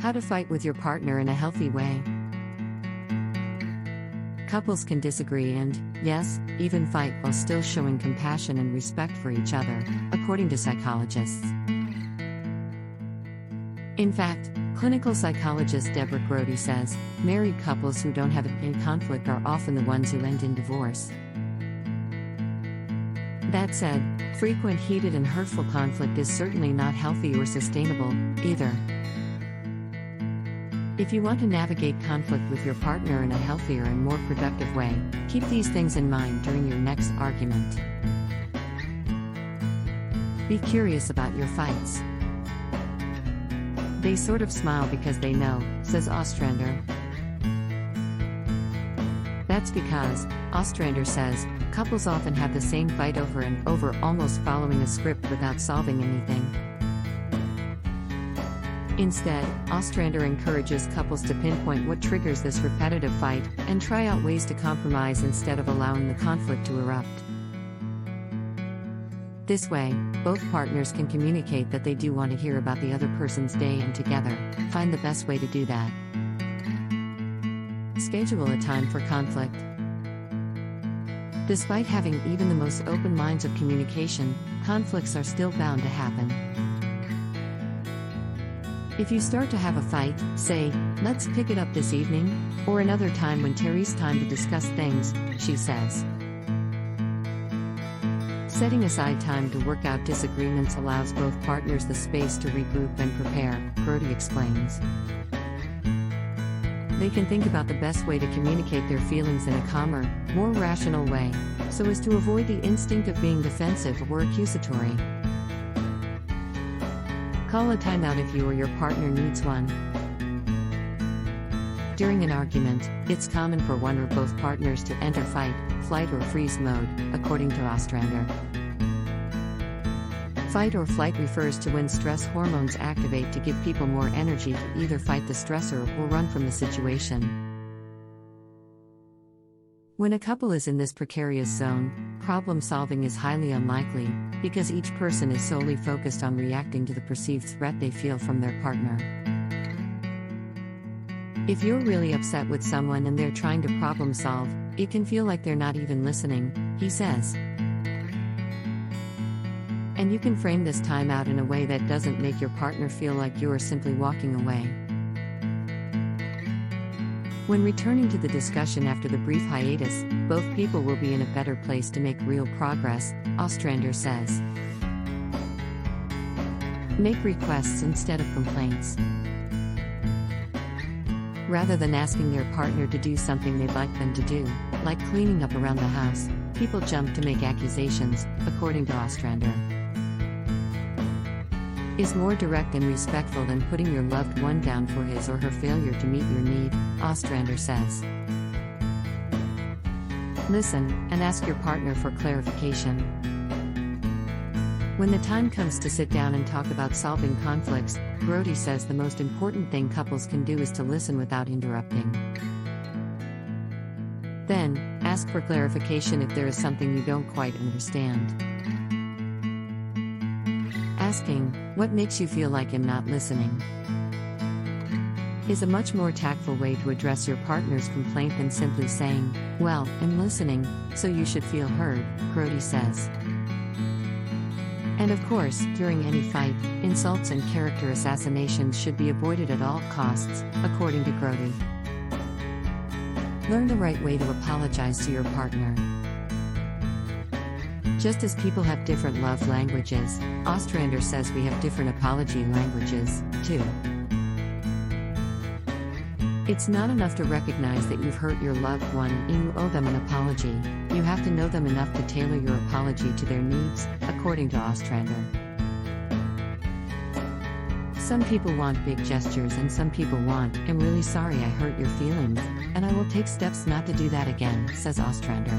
How to fight with your partner in a healthy way. Couples can disagree and, yes, even fight while still showing compassion and respect for each other, according to psychologists. In fact, clinical psychologist Deborah Grody says, married couples who don't have any conflict are often the ones who end in divorce. That said, frequent heated and hurtful conflict is certainly not healthy or sustainable, either. If you want to navigate conflict with your partner in a healthier and more productive way, keep these things in mind during your next argument. Be curious about your fights. They sort of smile because they know, says Ostrander. That's because, Ostrander says, couples often have the same fight over and over, almost following a script without solving anything. Instead, Ostrander encourages couples to pinpoint what triggers this repetitive fight, and try out ways to compromise instead of allowing the conflict to erupt. This way, both partners can communicate that they do want to hear about the other person's day and together, find the best way to do that. Schedule a time for conflict. Despite having even the most open minds of communication, conflicts are still bound to happen. If you start to have a fight, say, "Let's pick it up this evening," or another time when Terry's time to discuss things, she says. Setting aside time to work out disagreements allows both partners the space to regroup and prepare, Grody explains. They can think about the best way to communicate their feelings in a calmer, more rational way, so as to avoid the instinct of being defensive or accusatory. Call a timeout if you or your partner needs one. During an argument, it's common for one or both partners to enter fight, flight or freeze mode, according to Ostrander. Fight or flight refers to when stress hormones activate to give people more energy to either fight the stressor or run from the situation. When a couple is in this precarious zone, problem solving is highly unlikely, because each person is solely focused on reacting to the perceived threat they feel from their partner. If you're really upset with someone and they're trying to problem solve, it can feel like they're not even listening, he says. And you can frame this time out in a way that doesn't make your partner feel like you're simply walking away. When returning to the discussion after the brief hiatus, both people will be in a better place to make real progress, Ostrander says. Make requests instead of complaints. Rather than asking their partner to do something they'd like them to do, like cleaning up around the house, people jump to make accusations, according to Ostrander. Is more direct and respectful than putting your loved one down for his or her failure to meet your need, Ostrander says. Listen, and ask your partner for clarification. When the time comes to sit down and talk about solving conflicts, Grody says the most important thing couples can do is to listen without interrupting. Then, ask for clarification if there is something you don't quite understand. Asking, "What makes you feel like I'm not listening?" is a much more tactful way to address your partner's complaint than simply saying, "Well, I'm listening, so you should feel heard," Grody says. And of course, during any fight, insults and character assassinations should be avoided at all costs, according to Grody. Learn the right way to apologize to your partner. Just as people have different love languages, Ostrander says we have different apology languages, too. It's not enough to recognize that you've hurt your loved one and you owe them an apology. You have to know them enough to tailor your apology to their needs, according to Ostrander. Some people want big gestures and some people want, "I'm really sorry I hurt your feelings, and I will take steps not to do that again," says Ostrander.